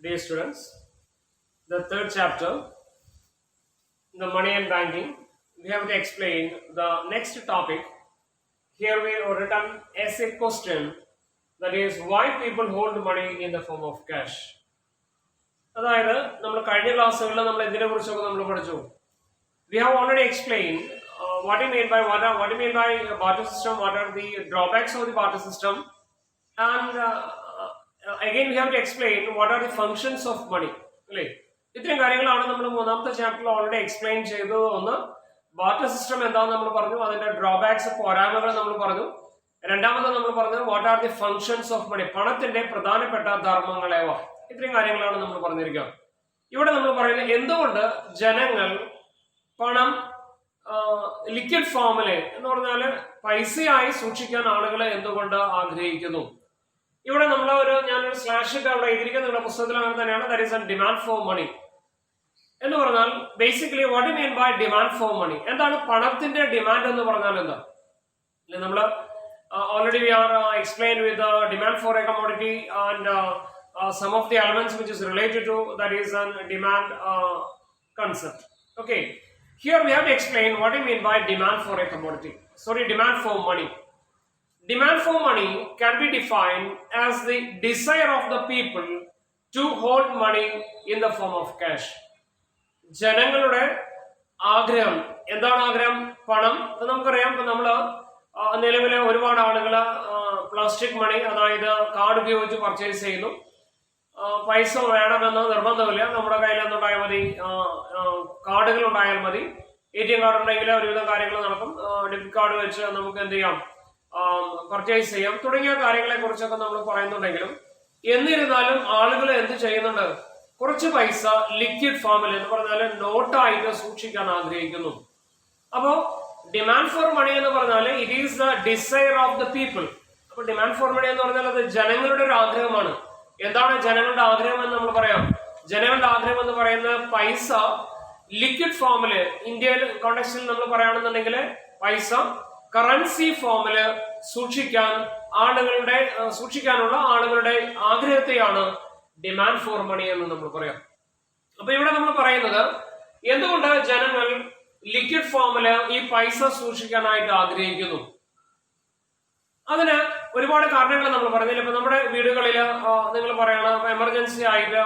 Dear students, the third chapter, the money and banking, we have to explain the next topic. Here we have written as a question, that is why people hold money in the form of cash. അതായത് നമ്മൾ കഴിഞ്ഞ ക്ലാസ്സുകളിൽ നമ്മൾ എന്തിനെ കുറിച്ചൊക്കെ നമ്മൾ പഠിച്ചു. We have already explained what you mean by barter system, what are the drawbacks of the barter system, and again we have to explain what are the functions of money. അല്ലേ, ഇത്രയും കാര്യങ്ങളാണ് നമ്മൾ മൂന്നാമത്തെ ചാപ്റ്ററിൽ ഓൾറെഡി എക്സ്പ്ലെയിൻ ചെയ്തത്. ഒന്ന്, barter system എന്താണെന്ന് നമ്മൾ പറഞ്ഞു, അതിന്റെ ഡ്രോബാക്സ് പോരായ്മകൾ നമ്മൾ പറഞ്ഞു. രണ്ടാമത് നമ്മൾ പറഞ്ഞത് what are the functions of money, പണത്തിന്റെ പ്രധാനപ്പെട്ട ധർമ്മങ്ങളേവ. ഇത്രയും കാര്യങ്ങളാണ് നമ്മൾ പറഞ്ഞിരിക്കുക. ഇവിടെ നമ്മൾ പറയുന്നത് എന്തുകൊണ്ട് ജനങ്ങൾ പണം ലിക്വിഡ് ഫോമില് എന്ന് പറഞ്ഞാൽ പൈസയായി സൂക്ഷിക്കാൻ ആളുകൾ എന്തുകൊണ്ട് ആഗ്രഹിക്കുന്നു. ഇവിടെ ഞാനൊരു സ്ലാഷ് ഇട്ട് അവിടെ എഴുതിയിരിക്കുന്നത് നിങ്ങളുടെ പുസ്തകത്തിൽ അങ്ങനെ തന്നെയാണ്. That is a demand for money എന്ന് പറഞ്ഞാൽ basically what you mean by demand for money. എന്താണ് പണത്തിന്റെ ഡിമാൻഡ് എന്ന് പറഞ്ഞാൽ എന്താ? നമ്മൾ already we are explain with demand for a commodity and some of the elements which is related to that is a demand concept. Okay, here we have to explain what I mean by demand for a commodity. Demand for money. Demand for money can be defined as the desire of the people to hold money in the form of cash. ജനങ്ങളുടെ ആഗ്രഹം എന്താണ്? ആഗ്രഹം പണം. നമുക്കറിയാം, നമ്മൾ നിലവിലെ ഒരുപാട് ആളുകൾ പ്ലാസ്റ്റിക് മണി, അതായത് കാർഡ് ഉപയോഗിച്ച് പർച്ചേസ് ചെയ്യുന്നു. പൈസ വേണമെന്ന് നിർബന്ധമില്ല, നമ്മുടെ കയ്യിൽ എന്തുണ്ടായാൽ മതി, കാർഡുകൾ ഉണ്ടായാൽ മതി. ATM കാർഡ് ഉണ്ടെങ്കിൽ ഒരുവിധം കാര്യങ്ങൾ നടക്കും. ഡെബിറ്റ് കാർഡ് വെച്ച് നമുക്ക് എന്ത് ചെയ്യാം, പർച്ചേസ് ചെയ്യാം, തുടങ്ങിയ കാര്യങ്ങളെ കുറിച്ചൊക്കെ നമ്മൾ പറയുന്നുണ്ടെങ്കിലും എന്നിരുന്നാലും ആളുകൾ എന്ത് ചെയ്യുന്നുണ്ട്, കുറച്ച് പൈസ ലിക്വിഡ് ഫോമിൽ എന്ന് പറഞ്ഞാൽ നോട്ടായിട്ട് സൂക്ഷിക്കാൻ ആഗ്രഹിക്കുന്നു. അപ്പോ ഡിമാൻഡ് ഫോർ മണി എന്ന് പറഞ്ഞാൽ it is the desire of the people. അപ്പൊ ഡിമാൻഡ് ഫോർ മണി എന്ന് പറഞ്ഞാൽ അത് ജനങ്ങളുടെ ഒരു ആഗ്രഹമാണ്. എന്താണ് ജനങ്ങളുടെ ആഗ്രഹം എന്ന് നമ്മൾ പറയാം? ജനങ്ങളുടെ ആഗ്രഹം എന്ന് പറയുന്ന പൈസ ലിക്വിഡ് ഫോമില്, ഇന്ത്യയിൽ കോണ്ടെക്സ്റ്റിൽ നമ്മൾ പറയുകയാണെന്നുണ്ടെങ്കിൽ പൈസ കറൻസി ഫോമില് സൂക്ഷിക്കാനുള്ള ആളുകളുടെ ആഗ്രഹത്തെയാണ് ഡിമാൻഡ് ഫോർ മണി എന്ന് നമ്മൾ പറയാം. അപ്പൊ ഇവിടെ നമ്മൾ പറയുന്നത് എന്തുകൊണ്ട് ജനങ്ങൾ ലിക്വിഡ് ഫോമില് ഈ പൈസ സൂക്ഷിക്കാനായിട്ട് ആഗ്രഹിക്കുന്നു. അതിന് ഒരുപാട് കാരണങ്ങൾ നമ്മൾ പറഞ്ഞില്ല. ഇപ്പൊ നമ്മുടെ വീടുകളിൽ നിങ്ങൾ പറയണം, എമർജൻസി ആയിട്ട്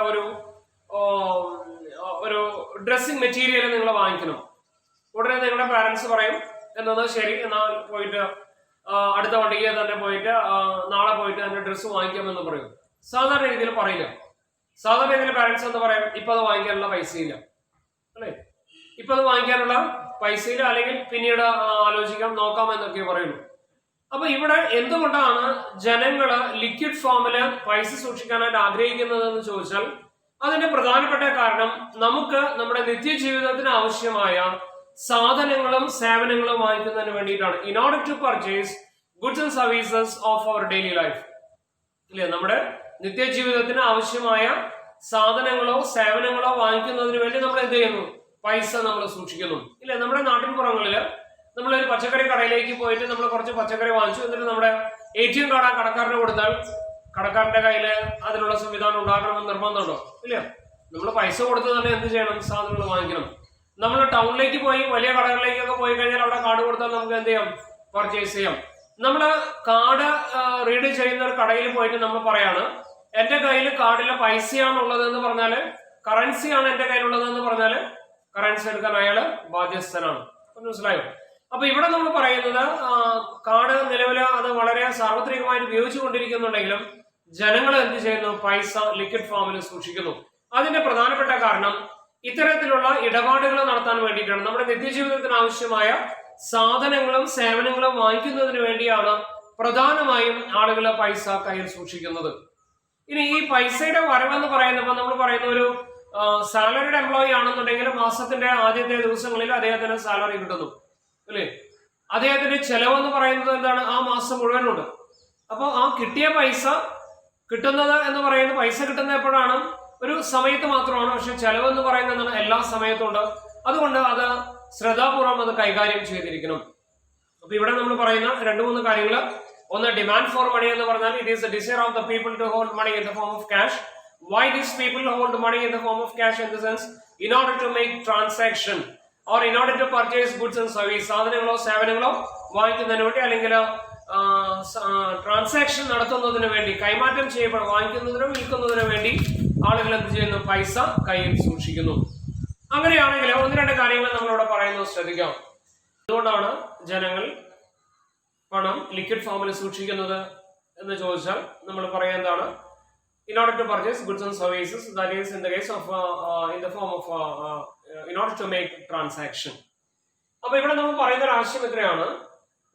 ഒരു ഡ്രസ്സിംഗ് മെറ്റീരിയൽ നിങ്ങൾ വാങ്ങിക്കണം. ഉടനെ നിങ്ങളുടെ പാരന്റ്സ് പറയും എന്നത് ശരി, എന്നാൽ പോയിട്ട് അടുത്ത വണ്ടിക്ക് തന്നെ പോയിട്ട് നാളെ പോയിട്ട് തന്നെ ഡ്രസ്സ് വാങ്ങിക്കാമെന്ന് പറയും. സാധാരണ രീതിയിൽ പറയില്ല. സാധാരണ രീതിയിൽ പാരന്റ്സ് എന്ന് പറയും, ഇപ്പൊ അത് വാങ്ങിക്കാനുള്ള പൈസയില്ല, അല്ലെ, ഇപ്പൊ അത് വാങ്ങിക്കാനുള്ള പൈസയില്ല, അല്ലെങ്കിൽ പിന്നീട് ആലോചിക്കാം, നോക്കാം എന്നൊക്കെ പറയുള്ളൂ. അപ്പൊ ഇവിടെ എന്തുകൊണ്ടാണ് ജനങ്ങള് ലിക്വിഡ് ഫോമില് പൈസ സൂക്ഷിക്കാനായിട്ട് ആഗ്രഹിക്കുന്നത് എന്ന് ചോദിച്ചാൽ അതിന്റെ പ്രധാനപ്പെട്ട കാരണം നമുക്ക് നമ്മുടെ നിത്യജീവിതത്തിന് ആവശ്യമായ സാധനങ്ങളും സേവനങ്ങളും വാങ്ങിക്കുന്നതിന് വേണ്ടിയിട്ടാണ്. In order to purchase goods and services of our daily life. ഇല്ലേ, നമ്മുടെ നിത്യജീവിതത്തിന് ആവശ്യമായ സാധനങ്ങളോ സേവനങ്ങളോ വാങ്ങിക്കുന്നതിന് വേണ്ടി നമ്മൾ എന്ത് ചെയ്യുന്നു? പൈസ നമ്മൾ സൂക്ഷിക്കുന്നു. ഇല്ലേ, നമ്മുടെ നാട്ടിൻപുറങ്ങളില് നമ്മളൊരു പച്ചക്കറി കടയിലേക്ക് പോയിട്ട് നമ്മൾ കുറച്ച് പച്ചക്കറി വാങ്ങിച്ചു, എന്നിട്ട് നമ്മുടെ ATM കാർഡ് ആ കടക്കാരന് കൊടുത്താൽ കടക്കാരന്റെ കയ്യിൽ അതിനുള്ള സംവിധാനം ഉണ്ടാകണമെന്ന് നിർബന്ധമുണ്ടോ? ഇല്ല. നമ്മൾ പൈസ കൊടുത്ത് തന്നെ എന്ത് ചെയ്യണം? സാധനങ്ങൾ വാങ്ങിക്കണം. നമ്മൾ ടൗണിലേക്ക് പോയി വലിയ കടകളിലേക്കൊക്കെ പോയി കഴിഞ്ഞാൽ അവിടെ കാർഡ് കൊടുത്താൽ നമുക്ക് എന്ത് ചെയ്യാം? പർച്ചേസ് ചെയ്യാം. നമ്മള് കാർഡ് റീഡ് ചെയ്യുന്ന ഒരു കടയിൽ പോയിട്ട് നമ്മൾ പറയാണ്, എന്റെ കയ്യിൽ കാർഡിലെ പൈസയാണുള്ളത് എന്ന് പറഞ്ഞാല്, കറൻസിയാണ് എന്റെ കയ്യിലുള്ളത് എന്ന് പറഞ്ഞാല് കറൻസി എടുക്കാൻ അയാള് ബാധ്യസ്ഥനാണ്. മനസ്സിലായോ? അപ്പൊ ഇവിടെ നമ്മൾ പറയുന്നത് കാർഡ് നിലവിൽ അത് വളരെ സാർവത്രികമായിട്ട് ഉപയോഗിച്ചുകൊണ്ടിരിക്കുന്നുണ്ടെങ്കിലും ജനങ്ങൾ എന്ത് ചെയ്യുന്നു? പൈസ ലിക്വിഡ് ഫോമിൽ സൂക്ഷിക്കുന്നു. അതിന്റെ പ്രധാനപ്പെട്ട കാരണം ഇത്തരത്തിലുള്ള ഇടപാടുകൾ നടത്താൻ വേണ്ടിയിട്ടാണ്. നമ്മുടെ നിത്യജീവിതത്തിന് ആവശ്യമായ സാധനങ്ങളും സേവനങ്ങളും വാങ്ങിക്കുന്നതിന് വേണ്ടിയാണ് പ്രധാനമായും ആളുകൾ പൈസ കയ്യിൽ സൂക്ഷിക്കുന്നത്. ഇനി ഈ പൈസയുടെ വരവെന്ന് പറയുന്നപ്പോൾ നമ്മൾ പറയുന്ന ഒരു സാലറിഡ് എംപ്ലോയി ആണെന്നുണ്ടെങ്കിൽ മാസത്തിന്റെ ആദ്യത്തെ ദിവസങ്ങളിൽ അദ്ദേഹത്തിന് സാലറി കിട്ടുന്നു, അല്ലേ? അദ്ദേഹത്തിന്റെ ചെലവ് എന്ന് പറയുന്നത് എന്താണ്? ആ മാസം മുഴുവനുണ്ട്. അപ്പോൾ ആ കിട്ടിയ പൈസ കിട്ടുന്നത് എന്ന് പറയുന്നത്, പൈസ കിട്ടുന്നത് എപ്പോഴാണ്? ഒരു സമയത്ത് മാത്രമാണ്. പക്ഷെ ചെലവ് എന്ന് പറയുന്നത് എല്ലാ സമയത്തും ഉണ്ട്. അതുകൊണ്ട് അത് ശ്രദ്ധാപൂർവം അത് കൈകാര്യം ചെയ്തിരിക്കണം. അപ്പൊ ഇവിടെ നമ്മൾ പറയുന്ന 2-3 കാര്യങ്ങൾ. ഒന്ന്, ഡിമാൻഡ് ഫോർ മണി എന്ന് പറഞ്ഞാൽ it is a desire of the people to hold money in the form of cash. Why these people hold money in the form of cash in the sense in order to make transaction or in order to purchase goods and service, സാധനങ്ങളോ സേവനങ്ങളോ വാങ്ങിക്കുന്നതിന് വേണ്ടി അല്ലെങ്കിൽ transaction നടത്തുന്നതിന് വേണ്ടി, കൈമാറ്റം ചെയ്യപ്പെടും, വാങ്ങിക്കുന്നതിനോ വിൽക്കുന്നതിനോ വേണ്ടി ആളുകൾ എന്ത് ചെയ്യുന്നു? പൈസ കയ്യിൽ സൂക്ഷിക്കുന്നു. അങ്ങനെയാണെങ്കിൽ ഒന്ന് രണ്ട് കാര്യങ്ങൾ നമ്മളിവിടെ പറയുന്നത് ശ്രദ്ധിക്കാം. എന്തുകൊണ്ടാണ് ജനങ്ങൾ പണം ലിക്വിഡ് ഫോമിൽ സൂക്ഷിക്കുന്നത് എന്ന് ചോദിച്ചാൽ നമ്മൾ പറയാൻ എന്താണ്? In order to purchase goods and services, that is in the case of in the form of in order to make transaction. അപ്പോൾ ഇവിടെ നമ്മൾ പറയുന്ന ഒരു ആശയം എത്രയാണ്?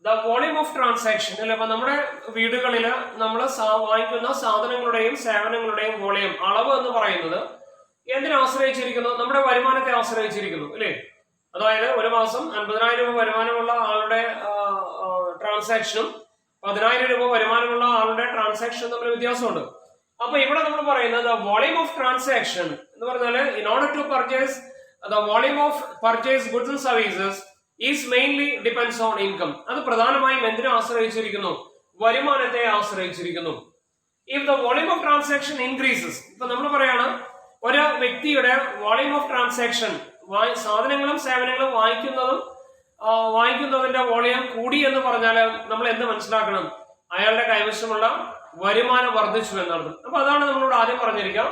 The volume of transaction. അല്ലെ, അപ്പൊ നമ്മുടെ വീടുകളിൽ നമ്മൾ വാങ്ങിക്കുന്ന സാധനങ്ങളുടെയും സേവനങ്ങളുടെയും വോളിയം, അളവ് എന്ന് പറയുന്നത് എന്തിനെ ആശ്രയിച്ചിരിക്കുന്നു? നമ്മുടെ വരുമാനത്തെ ആശ്രയിച്ചിരിക്കുന്നു, അല്ലേ? അതായത് ഒരു മാസം 50,000 രൂപ വരുമാനമുള്ള ആളുടെ ട്രാൻസാക്ഷനും 10,000 രൂപ വരുമാനമുള്ള ആളുടെ ട്രാൻസാക്ഷനും തമ്മിൽ വ്യത്യാസമുണ്ട്. അപ്പൊ ഇവിടെ നമ്മൾ പറയുന്നത് വോളിയം ഓഫ് ട്രാൻസാക്ഷൻ എന്ന് പറഞ്ഞാല് in order to purchase the volume of purchase goods and services is mainly depends on income. അത് പ്രധാനമായും എന്തിനെ ആശ്രയിച്ചിരിക്കുന്നു? വരുമാനത്തെ ആശ്രയിച്ചിരിക്കുന്നു. If the volume of transaction increases, ഇപ്പൊ നമ്മൾ പറയാണ് ഒരു വ്യക്തിയുടെ വോളിയം ഓഫ് ട്രാൻസാക്ഷൻ, സാധനങ്ങളും സേവനങ്ങളും വാങ്ങിക്കുന്നതിന്റെ വോളിയം കൂടി എന്ന് പറഞ്ഞാൽ നമ്മൾ എന്ത് മനസ്സിലാക്കണം? അയാളുടെ കൈവശമുള്ള വരുമാനം വർദ്ധിച്ചു എന്നാണ്. അപ്പൊ അതാണ് നമ്മളോട് ആദ്യം പറഞ്ഞിരിക്കുക.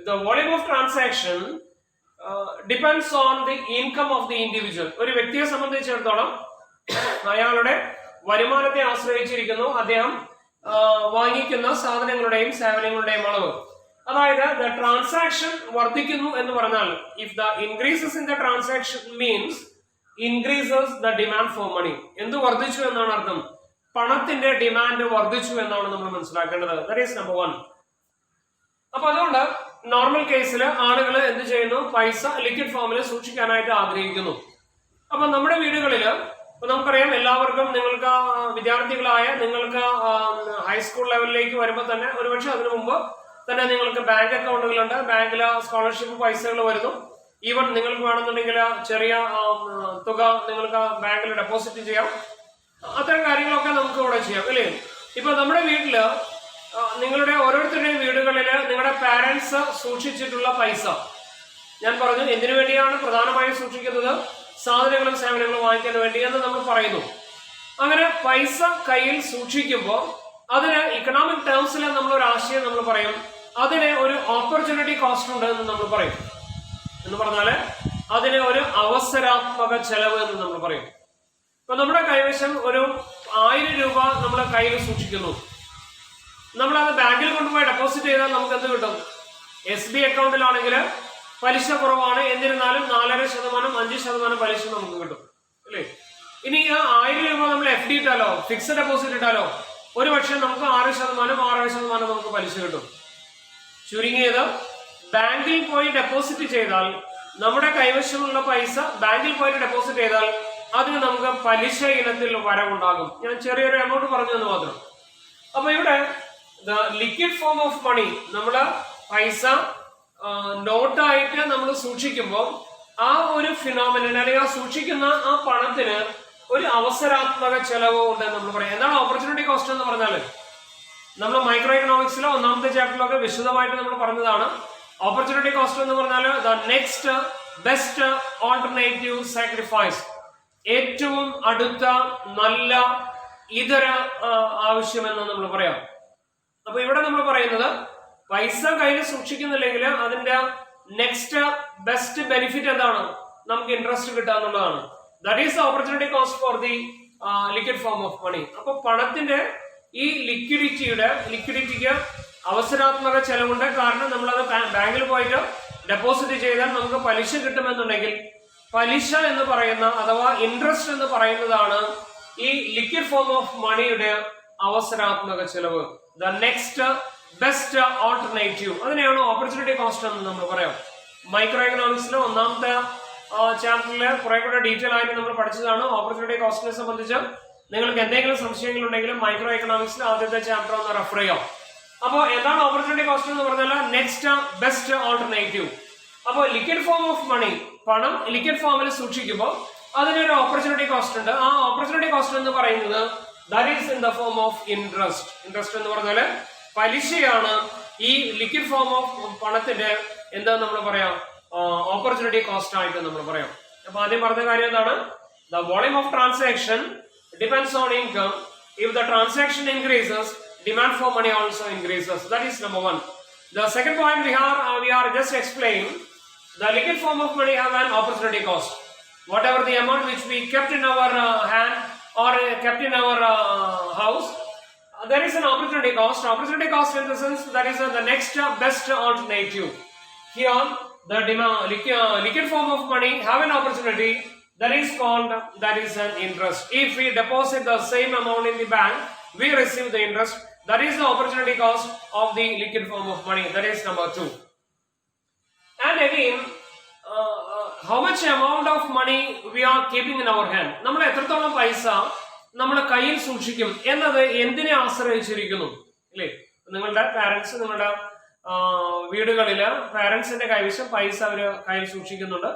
The volume of transaction depends on the income of the individual. ഒരു വ്യക്തിയെ സംബന്ധിച്ചിടത്തോളം അയാളുടെ വരുമാനത്തെ ആശ്രയിച്ചിരിക്കുന്നു അദ്ദേഹം വാങ്ങിക്കുന്ന സാധനങ്ങളുടെയും സേവനങ്ങളുടെയും അളവ്. അതായത് ദ ട്രാൻസാക്ഷൻ വർദ്ധിക്കുന്നു എന്ന് പറഞ്ഞാൽ if the increases in the transaction means increases the demand for money. എന്ത് വർദ്ധിച്ചു എന്നാണ് അർത്ഥം? പണത്തിന്റെ ഡിമാൻഡ് വർദ്ധിച്ചു എന്നാണ് നമ്മൾ മനസ്സിലാക്കേണ്ടത്. That is number 1. അപ്പൊ അതുകൊണ്ട് നോർമൽ കേസിൽ ആളുകൾ എന്ത് ചെയ്യുന്നു? പൈസ ലിക്വിഡ് ഫോമിൽ സൂക്ഷിക്കാനായിട്ട് ആഗ്രഹിക്കുന്നു. അപ്പൊ നമ്മുടെ വീടുകളിൽ നമുക്കറിയാം, എല്ലാവർക്കും, നിങ്ങൾക്ക് വിദ്യാർത്ഥികളായ നിങ്ങൾക്ക് ഹൈസ്കൂൾ ലെവലിലേക്ക് വരുമ്പോൾ തന്നെ ഒരുപക്ഷെ അതിനു മുമ്പ് തന്നെ നിങ്ങൾക്ക് ബാങ്ക് അക്കൗണ്ടുകളുണ്ട്. ബാങ്കിൽ സ്കോളർഷിപ്പ് പൈസകൾ വരുന്നു. ഈവൻ നിങ്ങൾക്ക് വേണമെന്നുണ്ടെങ്കിൽ ചെറിയ തുക നിങ്ങൾക്ക് ബാങ്കിൽ ഡെപ്പോസിറ്റ് ചെയ്യാം. അത്തരം കാര്യങ്ങളൊക്കെ നമുക്ക് ഇവിടെ ചെയ്യാം, അല്ലേ? ഇപ്പൊ നമ്മുടെ വീട്ടില്, നിങ്ങളുടെ ഓരോരുത്തരുടെയും വീടുകളിൽ നിങ്ങളുടെ പാരന്റ്സ് സൂക്ഷിച്ചിട്ടുള്ള പൈസ, ഞാൻ പറഞ്ഞു എന്തിനു വേണ്ടിയാണ് പ്രധാനമായും സൂക്ഷിക്കുന്നത്? സാധനങ്ങളും സേവനങ്ങളും വാങ്ങിക്കാൻ വേണ്ടി എന്ന് നമ്മൾ പറയുന്നു. അങ്ങനെ പൈസ കയ്യിൽ സൂക്ഷിക്കുമ്പോൾ അതിന് ഇക്കണോമിക് ടേംസിൽ നമ്മൾ ഒരു ആശയം നമ്മൾ പറയും, അതിന് ഒരു ഓപ്പർച്യൂണിറ്റി കോസ്റ്റ് ഉണ്ട് എന്ന് നമ്മൾ പറയും. എന്ന് പറഞ്ഞാല് അതിന് ഒരു അവസരാത്മക ചെലവ് എന്ന് നമ്മൾ പറയും. ഇപ്പൊ നമ്മുടെ കൈവശം ഒരു 1000 രൂപ നമ്മുടെ കയ്യിൽ സൂക്ഷിക്കുന്നു. നമ്മളത് ബാങ്കിൽ കൊണ്ടുപോയി ഡെപ്പോസിറ്റ് ചെയ്താൽ നമുക്ക് എന്ത് കിട്ടും? SB അക്കൗണ്ടിലാണെങ്കിൽ പലിശ കുറവാണ്, എന്നിരുന്നാലും 4.5%, 5% പലിശ നമുക്ക് കിട്ടും, അല്ലേ? ഇനി ആ 1000 രൂപ നമ്മൾ FD ഇട്ടാലോ, ഫിക്സഡ് ഡെപ്പോസിറ്റ് ഇട്ടാലോ, ഒരു പക്ഷെ നമുക്ക് 6%, 6% നമുക്ക് പലിശ കിട്ടും. ചുരുങ്ങിയത് ബാങ്കിൽ പോയി ഡെപ്പോസിറ്റ് ചെയ്താൽ, നമ്മുടെ കൈവശമുള്ള പൈസ ബാങ്കിൽ പോയി ഡെപ്പോസിറ്റ് ചെയ്താൽ അതിന് നമുക്ക് പലിശ ഇനത്തിൽ വരവുണ്ടാകും. ഞാൻ ചെറിയൊരു എമൗണ്ട് പറഞ്ഞു എന്ന് മാത്രം. അപ്പൊ ഇവിടെ ലിക്വിഡ് ഫോം ഓഫ് മണി, നമ്മള് പൈസ നോട്ടായിട്ട് നമ്മൾ സൂക്ഷിക്കുമ്പോൾ ആ ഒരു ഫിനോമിനൻ, അല്ലെങ്കിൽ ആ സൂക്ഷിക്കുന്ന ആ പണത്തിന് ഒരു അവസരാത്മക ചെലവ് ഉണ്ട് നമ്മൾ പറയാം. എന്താണ് ഓപ്പർച്യൂണിറ്റി കോസ്റ്റ് എന്ന് പറഞ്ഞാൽ? നമ്മൾ മൈക്രോ എക്കണോമിക്സിലെ 1ാമത്തെ ചാപ്റ്ററിലൊക്കെ വിശദമായിട്ട് നമ്മൾ പറഞ്ഞതാണ്. ഓപ്പർച്യൂണിറ്റി കോസ്റ്റ് എന്ന് പറഞ്ഞാൽ the next best alternative sacrifice, ഏറ്റവും അടുത്ത നല്ല ഇതര ആവശ്യമെന്ന് നമ്മൾ പറയാം. അപ്പൊ ഇവിടെ നമ്മൾ പറയുന്നത് പൈസ കയ്യിൽ സൂക്ഷിക്കുന്നില്ലെങ്കിൽ അതിന്റെ നെക്സ്റ്റ് ബെസ്റ്റ് ബെനിഫിറ്റ് എന്താണ്? നമുക്ക് ഇൻട്രസ്റ്റ് കിട്ടുക എന്നുള്ളതാണ്. That is the opportunity cost for the liquid form of money. അപ്പൊ പണത്തിന്റെ ഈ ലിക്വിഡിറ്റിക്ക് അവസരാത്മക ചെലവുണ്ട്. കാരണം നമ്മളത് ബാങ്കിൽ പോയിട്ട് ഡെപ്പോസിറ്റ് ചെയ്താൽ നമുക്ക് പലിശ കിട്ടുമെന്നുണ്ടെങ്കിൽ, പലിശ എന്ന് പറയുന്ന അഥവാ ഇൻട്രസ്റ്റ് എന്ന് പറയുന്നതാണ് ഈ ലിക്വിഡ് ഫോം ഓഫ് മണിയുടെ അവസരാത്മക ചെലവ്. ദ നെക്സ്റ്റ് ബെസ്റ്റ് ഓൾട്ടർനേറ്റീവ്, അതിനെയാണ് ഓപ്പർച്യൂണിറ്റി കോസ്റ്റ് എന്ന് നമ്മൾ പറയാം. മൈക്രോ എക്കണോമിക്സിലെ 1ാമത്തെ ചാപ്റ്ററിൽ കുറെ കൂടെ ഡീറ്റെയിൽ ആയിട്ട് നമ്മൾ പഠിച്ചതാണ് ഓപ്പർച്യൂണിറ്റി കോസ്റ്റിനെ സംബന്ധിച്ച്. നിങ്ങൾക്ക് എന്തെങ്കിലും സംശയങ്ങൾ ഉണ്ടെങ്കിലും മൈക്രോ എക്കണോമിക്സിലെ ആദ്യത്തെ ചാപ്റ്റർ ഒന്ന് റെഫർ ചെയ്യാം. അപ്പോൾ എന്താണ് ഓപ്പർച്യൂണിറ്റി കോസ്റ്റ് എന്ന് പറഞ്ഞാൽ നെക്സ്റ്റ് ബെസ്റ്റ് ഓൾട്ടർനേറ്റീവ്. അപ്പോൾ ലിക്വിഡ് ഫോം ഓഫ് മണി, പണം ലിക്വിഡ് ഫോമിൽ സൂക്ഷിക്കുമ്പോൾ അതിനൊരു ഓപ്പർച്യൂണിറ്റി കോസ്റ്റ് ഉണ്ട്. ആ ഓപ്പർച്യൂണിറ്റി കോസ്റ്റ് എന്ന് പറയുന്നത് that is in the form of interest. Interest എന്ന് പറഞ്ഞാൽ പലിശയാണ് ഈ ലിക്വിഡ് ഫോം ഓഫ് പണത്തിന്റെ എന്താ നമ്മൾ പറയാം, ഓപ്പർച്യൂണിറ്റി കോസ്റ്റ് ആയിട്ട് നമ്മൾ പറയാം. അപ്പൊ ആദ്യം പറഞ്ഞ കാര്യം എന്താണ്? The volume of transaction depends on income. If the transaction increases, demand for money also increases. That is number one. The second point we are just explaining, the liquid form of money have an opportunity cost. Whatever the amount which we kept in our hand or kept in our house, there is an opportunity cost. Opportunity cost in the sense that is the next best alternative. Here, the liquid form of money have an opportunity that is called, that is an interest. If we deposit the same amount in the bank, we receive the interest. That is the opportunity cost of the liquid form of money. That is number 2. And again, how much amount of money we are keeping in our hand? നമ്മൾ എത്രത്തോളം പൈസ നമ്മുടെ കയ്യിൽ സൂക്ഷിക്കും എന്നത് എന്തിനെ ആശ്രയിച്ചിരിക്കുന്നു അല്ലേ? നിങ്ങളുടെ പാരന്റ്സ്, നിങ്ങളുടെ വീടുകളില് പാരന്റ്സിന്റെ കൈവശം പൈസ അവര് കയ്യിൽ സൂക്ഷിക്കുന്നുണ്ട്.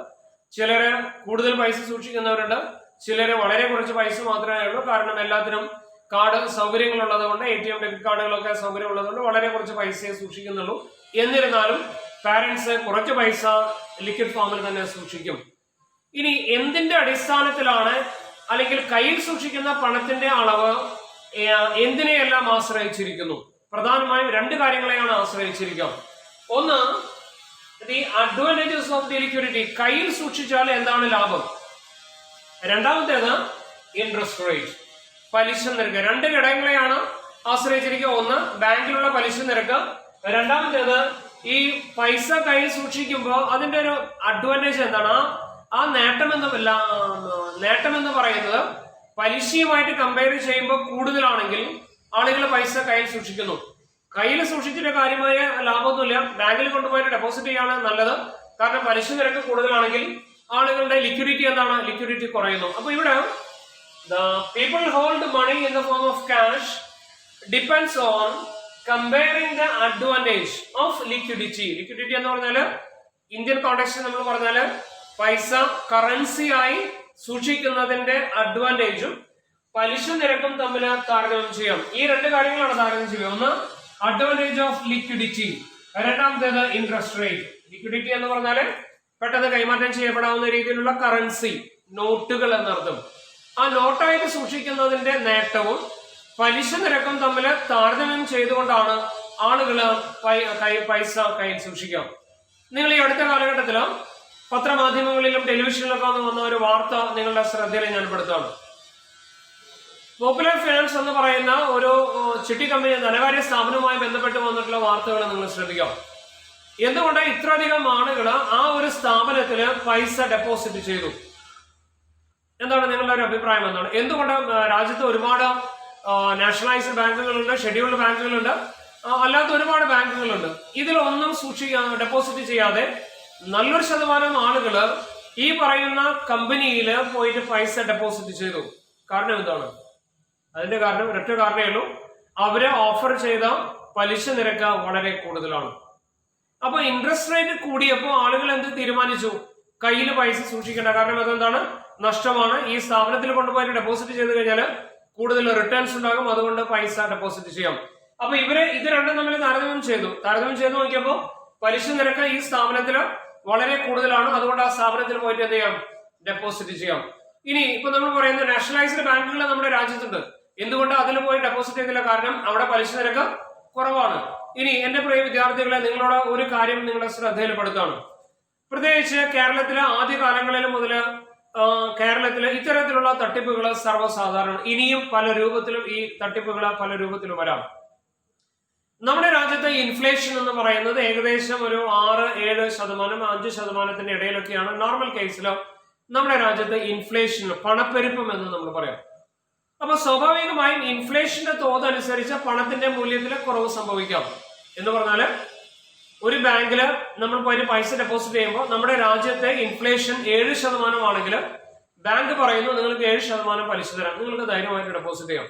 ചിലര് കൂടുതൽ പൈസ സൂക്ഷിക്കുന്നവരുണ്ട്, ചിലര് വളരെ കുറച്ച് പൈസ മാത്രമേ ഉള്ളൂ. കാരണം എല്ലാത്തിനും കാർഡ് സൗകര്യങ്ങൾ ഉള്ളതുകൊണ്ട്, ATM ഡെബിറ്റ് കാർഡുകളൊക്കെ സൗകര്യം ഉള്ളതുകൊണ്ട് വളരെ കുറച്ച് പൈസയെ സൂക്ഷിക്കുന്നുള്ളൂ. എന്നിരുന്നാലും പാരന്റ്സ് കുറച്ച് പൈസ ലിക്വിഡ് ഫോമിൽ തന്നെ സൂക്ഷിക്കും. ഇനി എന്തിന്റെ അടിസ്ഥാനത്തിലാണ്, അല്ലെങ്കിൽ കയ്യിൽ സൂക്ഷിക്കുന്ന പണത്തിന്റെ അളവ് എന്തിനെയെല്ലാം ആശ്രയിച്ചിരിക്കുന്നു? പ്രധാനമായും 2 കാര്യങ്ങളെയാണ് ആശ്രയിച്ചിരിക്കുക. ഒന്ന്, the advantages of the liquidity, കയ്യിൽ സൂക്ഷിച്ചാൽ എന്താണ് ലാഭം. രണ്ടാമത്തേത് ഇൻട്രസ്റ്റ് റേറ്റ്, പലിശ നിരക്ക്. 2 ഘടകങ്ങളെയാണ് ആശ്രയിച്ചിരിക്കുക. ഒന്ന് ബാങ്കിലുള്ള പലിശ നിരക്ക്, രണ്ടാമത്തേത് ഈ പൈസ കയ്യിൽ സൂക്ഷിക്കുമ്പോൾ അതിന്റെ ഒരു അഡ്വാൻറ്റേജ് എന്താണ്, ആ നേട്ടം എന്ന് പറയുന്നത് പലിശയുമായിട്ട് കമ്പയർ ചെയ്യുമ്പോൾ കൂടുതലാണെങ്കിൽ ആളുകൾ പൈസ കയ്യിൽ സൂക്ഷിക്കുന്നു. കയ്യിൽ സൂക്ഷിച്ചിട്ട് കാര്യമായ ലാഭമൊന്നുമില്ല, ബാങ്കിൽ കൊണ്ടുപോയിട്ട് ഡെപ്പോസിറ്റ് ചെയ്യാണ് നല്ലത്. കാരണം പലിശ നിരക്ക് കൂടുതലാണെങ്കിൽ ആളുകളുടെ ലിക്വിഡിറ്റി എന്താണ്, ലിക്വിഡിറ്റി കുറയുന്നു. അപ്പൊ ഇവിടെ the people hold money in the form of cash depends on comparing the advantage of liquidity. Liquidity എന്ന് പറഞ്ഞാല് ഇന്ത്യൻ കോണ്ടെക്സ്റ്റ് നമ്മൾ പറഞ്ഞാല് പൈസ കറൻസി ആയി സൂക്ഷിക്കുന്നതിന്റെ അഡ്വാൻറ്റേജും പലിശ നിരക്കും തമ്മിൽ താരതമ്യം ചെയ്യാം. ഈ 2 കാര്യങ്ങളാണ് താരതമ്യം ചെയ്യുക. ഒന്ന് അഡ്വാൻറ്റേജ് ഓഫ് ലിക്വിഡിറ്റി, രണ്ടാമത്തേത് ഇൻട്രസ്റ്റ് റേറ്റ്. ലിക്വിഡിറ്റി എന്ന് പറഞ്ഞാല് പെട്ടെന്ന് കൈമാറ്റം ചെയ്യപ്പെടാവുന്ന രീതിയിലുള്ള കറൻസി, നോട്ടുകൾ എന്നർത്ഥം. ആ നോട്ടായിട്ട് സൂക്ഷിക്കുന്നതിന്റെ നേട്ടവും പലിശ നിരക്കും തമ്മിൽ താരതമ്യം ചെയ്തുകൊണ്ടാണ് ആളുകൾ പൈസ കയ്യിൽ സൂക്ഷിക്കുക. നിങ്ങൾ ഈ അടുത്ത കാലഘട്ടത്തില് പത്രമാധ്യമങ്ങളിലും ടെലിവിഷനിലൊക്കെ വന്ന ഒരു വാർത്ത നിങ്ങളുടെ ശ്രദ്ധയിൽ ഞാൻ പെടുത്താണ്. പോപ്പുലർ ഫിനാൻസ് എന്ന് പറയുന്ന ഒരു ചിട്ടി കമ്പനി, ധനകാര്യ സ്ഥാപനവുമായി ബന്ധപ്പെട്ട് വന്നിട്ടുള്ള വാർത്തകൾ നിങ്ങൾ ശ്രദ്ധിക്കാം. എന്തുകൊണ്ട് ഇത്രയധികം ആളുകൾ ആ ഒരു സ്ഥാപനത്തിൽ പൈസ ഡെപ്പോസിറ്റ് ചെയ്തു? എന്താണ് നിങ്ങളുടെ ഒരു അഭിപ്രായം? എന്താണ്, എന്തുകൊണ്ട് രാജ്യത്ത് ഒരുപാട് നാഷണലൈസ്ഡ് ബാങ്കുകളുണ്ട്, ഷെഡ്യൂൾഡ് ബാങ്കുകളുണ്ട്, അല്ലാത്ത ഒരുപാട് ബാങ്കുകളുണ്ട്. ഇതിലൊന്നും ഡെപ്പോസിറ്റ് ചെയ്യാതെ നല്ലൊരു ശതമാനം ആളുകൾ ഈ പറയുന്ന കമ്പനിയിൽ പോയിട്ട് പൈസ ഡെപ്പോസിറ്റ് ചെയ്തു? കാരണം എന്താണ്? അതിന്റെ കാരണം ഒരൊറ്റ കാരണമേ ഉള്ളൂ, അവര് ഓഫർ ചെയ്ത പലിശ നിരക്ക് വളരെ കൂടുതലാണ്. അപ്പൊ ഇൻട്രസ്റ്റ് റേറ്റ് കൂടിയപ്പോൾ ആളുകൾ എന്ത് തീരുമാനിച്ചു? കയ്യിൽ പൈസ സൂക്ഷിക്കേണ്ട. കാരണം അതെന്താണ്, നഷ്ടമാണ്. ഈ സ്ഥാപനത്തിൽ കൊണ്ടുപോയി ഡെപ്പോസിറ്റ് ചെയ്ത് കഴിഞ്ഞാൽ കൂടുതൽ റിട്ടേൺസ് ഉണ്ടാകും, അതുകൊണ്ട് പൈസ ഡെപ്പോസിറ്റ് ചെയ്യാം. അപ്പൊ ഇത് രണ്ടും തമ്മിൽ താരതമ്യം ചെയ്ത് നോക്കിയപ്പോൾ പലിശ നിരക്ക് ഈ സ്ഥാപനത്തിൽ വളരെ കൂടുതലാണ്, അതുകൊണ്ട് ആ സ്ഥാപനത്തിൽ പോയിട്ട് എന്ത് ചെയ്യാം, ഡെപ്പോസിറ്റ് ചെയ്യാം. ഇനി ഇപ്പൊ നമ്മൾ പറയുന്ന നാഷണലൈസ്ഡ് ബാങ്കുകൾ നമ്മുടെ രാജ്യത്തുണ്ട്. എന്തുകൊണ്ട് അതിൽ പോയി ഡെപ്പോസിറ്റ് ചെയ്തില്ല? കാരണം അവിടെ പലിശ നിരക്ക് കുറവാണ്. ഇനി എന്റെ പ്രിയ വിദ്യാർത്ഥികളെ, നിങ്ങളോട് ഒരു കാര്യം നിങ്ങളുടെ ശ്രദ്ധയിൽപ്പെടുത്താണ്. പ്രത്യേകിച്ച് കേരളത്തിലെ ആദ്യ കാലങ്ങളിൽ മുതൽ കേരളത്തിലെ ഇത്തരത്തിലുള്ള തട്ടിപ്പുകൾ സർവ്വസാധാരണ. ഇനിയും പല രൂപത്തിലും ഈ തട്ടിപ്പുകൾ പല രൂപത്തിലും വരാം. നമ്മുടെ രാജ്യത്തെ ഇൻഫ്ലേഷൻ എന്ന് പറയുന്നത് ഏകദേശം ഒരു 6-7%, 5% ഇടയിലൊക്കെയാണ്. നോർമൽ കേസിൽ നമ്മുടെ രാജ്യത്തെ ഇൻഫ്ലേഷൻ, പണപ്പെരുപ്പം എന്ന് നമ്മൾ പറയാം. അപ്പൊ സ്വാഭാവികമായും ഇൻഫ്ലേഷന്റെ തോത് അനുസരിച്ച് പണത്തിന്റെ മൂല്യത്തിൽ കുറവ് സംഭവിക്കാം. എന്ന് പറഞ്ഞാല് ഒരു ബാങ്കില് നമ്മൾ പോയി പൈസ ഡെപ്പോസിറ്റ് ചെയ്യുമ്പോൾ നമ്മുടെ രാജ്യത്തെ ഇൻഫ്ലേഷൻ 7% ആണെങ്കിൽ ബാങ്ക് പറയുന്നു നിങ്ങൾക്ക് 7% പലിശ തരാം, നിങ്ങൾക്ക് ധൈര്യമായിട്ട് ഡെപ്പോസിറ്റ് ചെയ്യാം.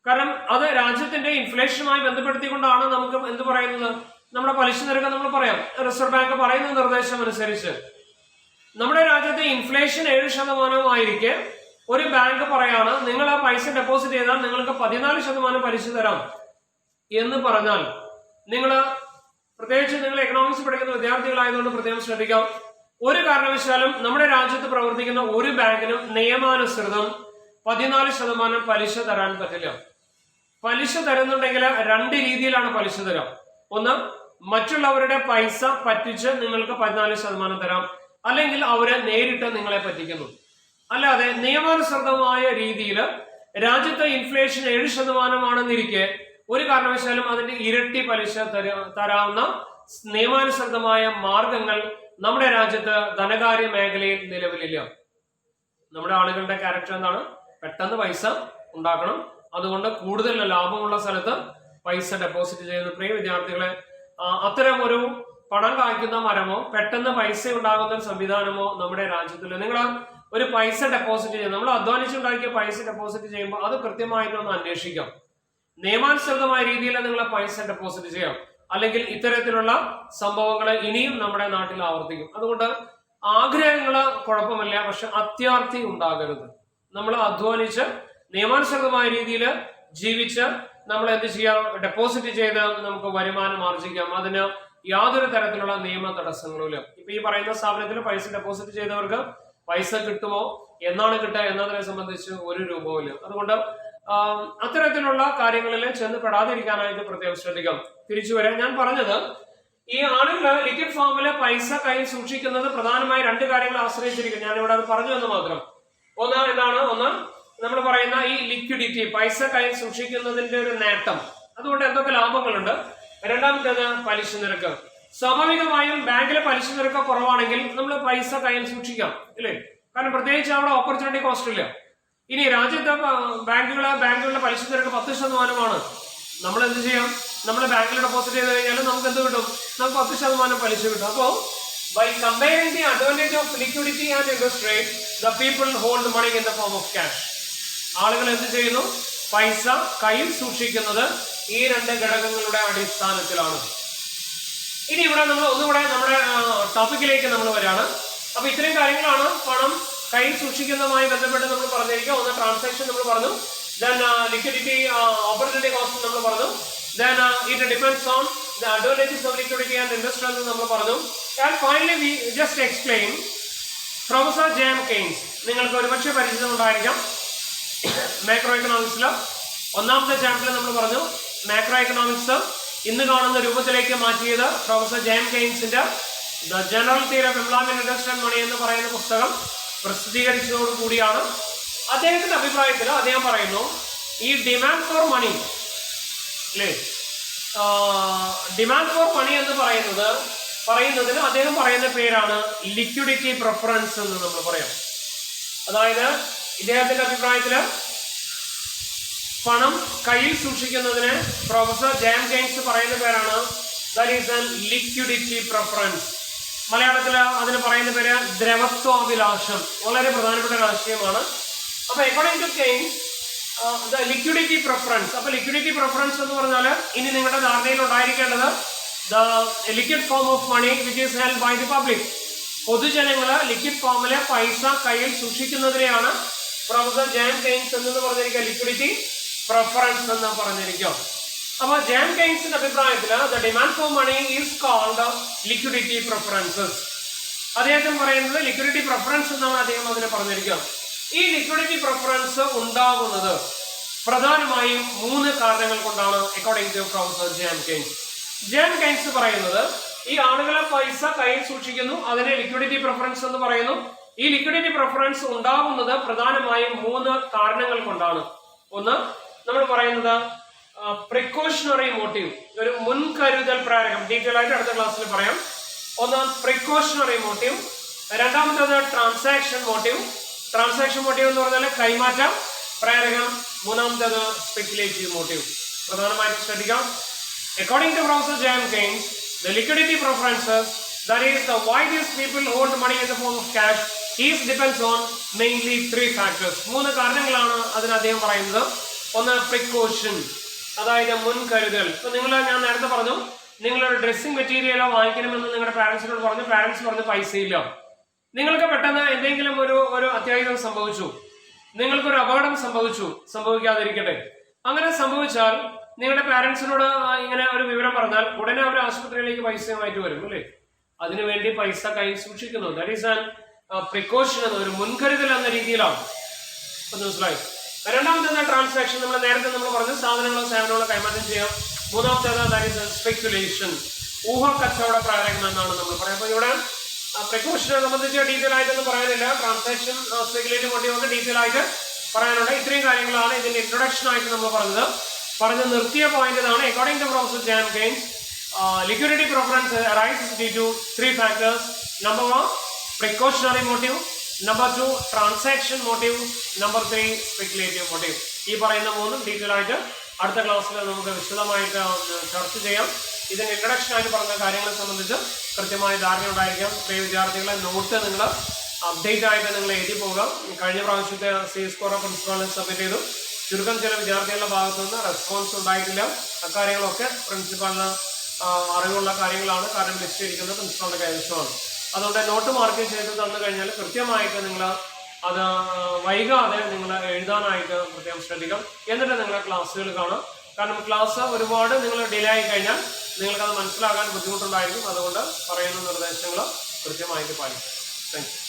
കാരണം അത് രാജ്യത്തിന്റെ ഇൻഫ്ലേഷനുമായി ബന്ധപ്പെടുത്തിക്കൊണ്ടാണ് നമുക്ക് എന്ത് പറയുന്നത്, നമ്മുടെ പലിശ നിരക്ക് നമ്മൾ പറയാം. റിസർവ് ബാങ്ക് പറയുന്ന നിർദ്ദേശം അനുസരിച്ച് നമ്മുടെ രാജ്യത്തെ ഇൻഫ്ലേഷൻ 7% ആയിരിക്കെ ഒരു ബാങ്ക് പറയാണ് നിങ്ങൾ ആ പൈസ ഡെപ്പോസിറ്റ് ചെയ്താൽ നിങ്ങൾക്ക് 14% പലിശ തരാം എന്ന് പറഞ്ഞാൽ നിങ്ങൾ പ്രത്യേകിച്ച് നിങ്ങൾ എക്കണോമിക്സ് പഠിക്കുന്ന വിദ്യാർത്ഥികളായതുകൊണ്ട് പ്രത്യേകം ശ്രദ്ധിക്കാം. ഒരു കാരണവശാലും നമ്മുടെ രാജ്യത്ത് പ്രവർത്തിക്കുന്ന ഒരു ബാങ്കിനും നിയമാനുസൃതം 14% പലിശ തരാൻ പറ്റില്ല. പലിശ തരുന്നുണ്ടെങ്കിൽ രണ്ട് രീതിയിലാണ് പലിശ തരാം. ഒന്ന്, മറ്റുള്ളവരുടെ പൈസ പറ്റിച്ച് നിങ്ങൾക്ക് 14% തരാം, അല്ലെങ്കിൽ അവര് നേരിട്ട് നിങ്ങളെ പറ്റിക്കുന്നു. അല്ലാതെ നിയമാനുസൃതമായ രീതിയിൽ രാജ്യത്തെ ഇൻഫ്ലേഷൻ 7% ഒരു കാരണവശാലും അതിന്റെ ഇരട്ടി പലിശ തരാവുന്ന നിയമാനുസൃതമായ മാർഗങ്ങൾ നമ്മുടെ രാജ്യത്ത് ധനകാര്യ മേഖലയിൽ നിലവിലില്ല. നമ്മുടെ ആളുകളുടെ ക്യാരക്ടർ എന്താണ്? പെട്ടെന്ന് പൈസ ഉണ്ടാക്കണം, അതുകൊണ്ട് കൂടുതൽ ലാഭമുള്ള സ്ഥലത്ത് പൈസ ഡെപ്പോസിറ്റ് ചെയ്യുന്ന പ്രിയ വിദ്യാർത്ഥികളെ, അത്തരം ഒരു പണം കായ്ക്കുന്ന മരമോ പെട്ടെന്ന് പൈസ ഉണ്ടാകുന്ന ഒരു സംവിധാനമോ നമ്മുടെ രാജ്യത്തില്ല. നിങ്ങൾ ഒരു പൈസ ഡെപ്പോസിറ്റ് ചെയ്യുക, നമ്മൾ അധ്വാനിച്ചുണ്ടാക്കിയ പൈസ ഡെപ്പോസിറ്റ് ചെയ്യുമ്പോൾ അത് കൃത്യമായിട്ടൊന്ന് അന്വേഷിക്കാം. നിയമാനുസൃതമായ രീതിയിൽ നിങ്ങൾ പൈസ ഡെപ്പോസിറ്റ് ചെയ്യാം, അല്ലെങ്കിൽ ഇത്തരത്തിലുള്ള സംഭവങ്ങൾ ഇനിയും നമ്മുടെ നാട്ടിൽ ആവർത്തിക്കും. അതുകൊണ്ട് ആഗ്രഹങ്ങള് കുഴപ്പമില്ല, പക്ഷെ അത്യാർത്ഥി ഉണ്ടാകരുത്. നമ്മൾ അധ്വാനിച്ച് നിയമാനുസൃതമായ രീതിയിൽ ജീവിച്ച് നമ്മൾ എന്ത് ചെയ്യാം? ഡെപ്പോസിറ്റ് ചെയ്ത് നമുക്ക് വരുമാനം ആർജിക്കാം. അതിന് യാതൊരു തരത്തിലുള്ള നിയമ തടസ്സങ്ങളും ഇല്ല. ഇപ്പൊ ഈ പറയുന്ന സ്ഥാപനത്തിൽ പൈസ ഡെപ്പോസിറ്റ് ചെയ്തവർക്ക് പൈസ കിട്ടുമോ, എന്നാണ് കിട്ടുക എന്നതിനെ സംബന്ധിച്ച് ഒരു രൂപവും ഇല്ല. അതുകൊണ്ട് അത്തരത്തിലുള്ള കാര്യങ്ങളിൽ ചെന്ന് പെടാതിരിക്കാനായിട്ട് പ്രത്യേകം ശ്രദ്ധിക്കാം. തിരിച്ചു വരാൻ ഞാൻ പറഞ്ഞത്, ഈ ആളുകൾ ലിക്വിഡ് ഫോമില് പൈസ കയ്യിൽ സൂക്ഷിക്കുന്നത് പ്രധാനമായി രണ്ട് കാര്യങ്ങൾ ആശ്രയിച്ചിരിക്കും. ഞാൻ ഇവിടെ അത് പറഞ്ഞു എന്ന് മാത്രം. ഒന്ന് എന്താണ്? ഒന്ന്, നമ്മൾ പറയുന്ന ഈ ലിക്വിഡിറ്റി, പൈസ കയ്യിൽ സൂക്ഷിക്കുന്നതിന്റെ ഒരു നേട്ടം, അതുകൊണ്ട് എന്തൊക്കെ ലാഭങ്ങളുണ്ട്. രണ്ടാമത്തേത് പലിശ നിരക്ക്. സ്വാഭാവികമായും ബാങ്കിലെ പലിശ നിരക്ക് കുറവാണെങ്കിൽ നമ്മൾ പൈസ കയ്യിൽ സൂക്ഷിക്കാം, ഇല്ലേ? കാരണം പ്രത്യേകിച്ച് അവിടെ ഓപ്പർച്യൂണിറ്റി കോസ്റ്റ് ഇല്ല. ഇനി രാജ്യത്തെ ബാങ്കുകളുടെ പലിശ നിരക്ക് 10%. നമ്മൾ എന്ത് ചെയ്യാം? നമ്മൾ ബാങ്കിൽ ഡെപ്പോസിറ്റ് ചെയ്ത് കഴിഞ്ഞാൽ നമുക്ക് എന്ത് കിട്ടും? നമുക്ക് 10% പലിശ കിട്ടും. അപ്പോ by comparing the advantage of liquidity and interest rate, the people hold money in the form of cash. ആളുകൾ എന്ത് ചെയ്യുന്നു? പൈസ കയ്യിൽ സൂക്ഷിക്കുന്നത് ഈ രണ്ട് ഘടകങ്ങളുടെ അടിസ്ഥാനത്തിലാണ്. ഇനി ഇവിടെ നമ്മൾ ഒന്നുകൂടെ നമ്മുടെ ടോപ്പിക്കിലേക്ക് നമ്മൾ വരാണ്. അപ്പൊ ഇത്രയും കാര്യങ്ങളാണ് പണം കയ്യിൽ സൂക്ഷിക്കുന്നതുമായി ബന്ധപ്പെട്ട് നമ്മൾ പറഞ്ഞിരിക്കുക. ഒന്ന് ട്രാൻസാക്ഷൻ നമ്മൾ പറഞ്ഞു, then liquidity opportunity cost നമ്മൾ പറഞ്ഞു, then it depends on the advantages of liquidity and interest rate നമ്മൾ പറഞ്ഞു. And finally we just explain professor James Keynes. നിങ്ങൾക്ക് ഒരുപക്ഷെ പരിചിതം ഉണ്ടായിരിക്കാം. മാക്രോ എക്കണോമിക്സില് ഒന്നാമത്തെ ചാപ്റ്ററിൽ നമ്മൾ പറഞ്ഞു, മാക്രോ എക്കണോമിക്സ് ഇന്ന് കാണുന്ന രൂപത്തിലേക്ക് മാറ്റിയത് പ്രൊഫസർ ജെയിംസ് കെയ്ൻസിന്റെ the general theory of employment, interest and money എന്ന് പറയുന്ന പുസ്തകം പ്രസിദ്ധീകരിച്ചതോടു കൂടിയാണ്. അദ്ദേഹത്തിന്റെ അഭിപ്രായത്തിൽ അദ്ദേഹം പറയുന്നു, ഈ ഡിമാൻഡ് ഫോർ മണി അല്ലേ, ഡിമാൻഡ് ഫോർ മണി എന്ന് പറയുന്നതിന് അദ്ദേഹം പറയുന്ന പേരാണ് ലിക്വിഡിറ്റി പ്രിഫറൻസ് എന്ന് നമ്മൾ പറയാം. അതായത് ഇദ്ദേഹത്തിന്റെ അഭിപ്രായത്തില് പണം കയ്യിൽ സൂക്ഷിക്കുന്നതിന് പ്രൊഫസർ ജെയിംസ് കെയ്ൻസ് പറയുന്ന പേരാണ് that is an liquidity preference. മലയാളത്തിൽ അതിന് പറയുന്ന പേര് ദ്രവത്വാഭിലാഷം. വളരെ പ്രധാനപ്പെട്ട ഒരു ആശയമാണ്. അപ്പൊ according to Keynes liquidity preference, അപ്പൊ ലിക്വിഡിറ്റി പ്രിഫറൻസ് എന്ന് പറഞ്ഞാൽ ഇനി നിങ്ങളുടെ ധാരണയിൽ ഉണ്ടായിരിക്കേണ്ടത് the liquid form of money which is held by the public. പൊതുജനങ്ങള് ലിക്വിഡ് ഫോമിലെ പൈസ കയ്യിൽ സൂക്ഷിക്കുന്നതിനെയാണ് പ്രൊഫസർ ജെയിംസ് കെയ്ൻസ് എന്ന് പറഞ്ഞിരിക്കുക ലിക്വിഡിറ്റി പ്രിഫറൻസ് എന്ന് പറഞ്ഞിരിക്കും. അപ്പൊ ജെയിംസ് കെയ്ൻസിന്റെ അഭിപ്രായത്തിൽ the demand for money is called liquidity preferences. അദ്ദേഹത്തിന് പറയുന്നത് ലിക്വിഡിറ്റി പ്രിഫറൻസ് എന്നാണ് അദ്ദേഹം അതിനെ പറഞ്ഞിരിക്കുക. ഈ ലിക്വിഡിറ്റി പ്രിഫറൻസ് ഉണ്ടാകുന്നത് പ്രധാനമായും 3 കാരണങ്ങൾ കൊണ്ടാണ് according to professor James Keynes. James Keynes പറയുന്നത് ഈ ആളുകളെ പൈസ കയ്യിൽ സൂക്ഷിക്കുന്നു, അതിനെ ലിക്വിഡിറ്റി പ്രിഫറൻസ് എന്ന് പറയുന്നു. ഈ ലിക്വിഡിറ്റി പ്രിഫറൻസ് ഉണ്ടാകുന്നത് പ്രധാനമായും 3 കാരണങ്ങൾ കൊണ്ടാണ്. ഒന്ന്, നമ്മൾ പറയുന്നത് പ്രിക്കോഷണറി മോട്ടീവ്, ഒരു മുൻകരുതൽ പ്രേരകം. ഡീറ്റെയിൽ ആയിട്ട് അടുത്ത ക്ലാസ്സിൽ പറയാം. ഒന്ന് പ്രിക്കോഷണറി മോട്ടീവ്, രണ്ടാമത്തേത് ട്രാൻസാക്ഷൻ മോട്ടീവ്. ട്രാൻസാക്ഷൻ മോട്ടീവ് എന്ന് പറഞ്ഞാൽ കൈമാറ്റ പ്രേരകം. മൂന്നാമത്തേത് സ്പെക്കുലേറ്റീവ് മോട്ടീവ്. പ്രധാനമായിട്ടും ശ്രദ്ധിക്കാം. According to Professor James Keynes, the liquidity preferences, that is the why these people hold money in the form of cash, is depends on mainly 3 factors. 3 കാരണങ്ങളാണ് അതിന് അദ്ദേഹം പറയുന്നത്. ഒന്ന് പ്രിക്കോഷൻ, അതായത് മുൻകരുതൽ. ഇപ്പൊ ഞാൻ നേരത്തെ പറഞ്ഞു, നിങ്ങളൊരു ഡ്രസ്സിംഗ് മെറ്റീരിയലോ വാങ്ങിക്കണമെന്ന് നിങ്ങളുടെ പാരന്റ്സിനോട് പറഞ്ഞു, പാരന്റ്സ് പറഞ്ഞു പൈസയില്ല. നിങ്ങൾക്ക് പെട്ടെന്ന് എന്തെങ്കിലും ഒരു അത്യാഹിതം സംഭവിച്ചു, നിങ്ങൾക്കൊരു അപകടം സംഭവിക്കാതിരിക്കട്ടെ. അങ്ങനെ സംഭവിച്ചാൽ നിങ്ങളുടെ പാരന്റ്സിനോട് ഇങ്ങനെ ഒരു വിവരം പറഞ്ഞാൽ ഉടനെ അവർ ആശുപത്രിയിലേക്ക് പൈസയുമായിട്ട് വരും അല്ലേ? അതിനുവേണ്ടി പൈസ കയ്യിൽ സൂക്ഷിക്കുന്നു. ദാറ്റ് ഈസ് ആൻ പ്രിക്കോഷൻ, എന്ന ഒരു മുൻകരുതൽ എന്ന രീതിയിലാണ്. മനസ്സിലായി? രണ്ടാമത്തെ ട്രാൻസാക്ഷൻ നമ്മൾ നേരത്തെ പറഞ്ഞു, സാധനങ്ങളോ സേവനങ്ങളോ കൈമാറ്റം ചെയ്യാം. മൂന്നാമത്തേത് സ്പെക്യുലേഷൻ, ഊഹ കച്ചവട പ്രാരംഭം എന്നാണ് നമ്മൾ പറയുന്നത്. അപ്പൊ ഇവിടെ പ്രിക്കോഷനെ സംബന്ധിച്ച് ഡീറ്റെയിൽ ആയിട്ടൊന്നും പറയാനില്ല. ട്രാൻസാക്ഷൻ, സ്പെക്യുലേറ്റീവ് മോട്ടീവ് ഒക്കെ ഡീറ്റെയിൽ ആയിട്ട് പറയാനുണ്ട്. ഇത്രയും കാര്യങ്ങളാണ് ഇതിന്റെ ഇൻട്രൊഡക്ഷൻ ആയിട്ട് നമ്മൾ പറഞ്ഞു നിർത്തിയ പോയിന്റ് ഇതാണ്. According to professor John Keynes, liquidity preference arises due to three factors. Number 1, precautionary motive. Number 2, transaction motive. Number 3, speculative motive. ഈ പറയുന്ന മൂന്നും ഡീറ്റെയിൽ ആയിട്ട് അടുത്ത ക്ലാസ്സിൽ നമുക്ക് വിശദമായിട്ട് ചർച്ച ചെയ്യാം. ഇതിന് ഇൻട്രൊഡക്ഷൻ ആയിട്ട് പറഞ്ഞ കാര്യങ്ങളെ സംബന്ധിച്ച് കൃത്യമായ ധാരണ ഉണ്ടായിരിക്കാം. പ്രിയ വിദ്യാർത്ഥികളെ, നോട്ട് നിങ്ങൾ അപ്ഡേറ്റ് ആയിട്ട് നിങ്ങൾ എഴുതി പോകാം. കഴിഞ്ഞ പ്രാവശ്യത്തെ സി സ്കോർ പ്രിൻസിപ്പാളിന് സബ്മിറ്റ് ചെയ്തു. ചുരുക്കം ചില വിദ്യാർത്ഥികളുടെ ഭാഗത്തു നിന്ന് റെസ്പോൺസ് ഉണ്ടായിട്ടില്ല. അക്കാര്യങ്ങളൊക്കെ പ്രിൻസിപ്പാളിന് അറിവുള്ള കാര്യങ്ങളാണ്. കാരണം ലിസ്റ്റ് ഇരിക്കുന്നത് പ്രിൻസിപ്പാളിന്റെ കൈവശമാണ്. അതുകൊണ്ട് നോട്ട് മാർക്ക് ചെയ്ത് തന്നു കഴിഞ്ഞാൽ കൃത്യമായിട്ട് നിങ്ങൾ അത് വൈകാതെ നിങ്ങൾ എഴുതാനായിട്ട് പ്രത്യേകം ശ്രദ്ധിക്കാം. എന്നിട്ട് നിങ്ങളെ ക്ലാസ്സുകൾ കാണാം. കാരണം ക്ലാസ് ഒരുപാട് നിങ്ങൾ ഡിലേ ആയി കഴിഞ്ഞാൽ നിങ്ങൾക്കത് മനസ്സിലാകാൻ ബുദ്ധിമുട്ടുണ്ടായിരിക്കും. അതുകൊണ്ട് പറയുന്ന നിർദ്ദേശങ്ങൾ കൃത്യമായിട്ട് പാലിക്കാം. Thank you.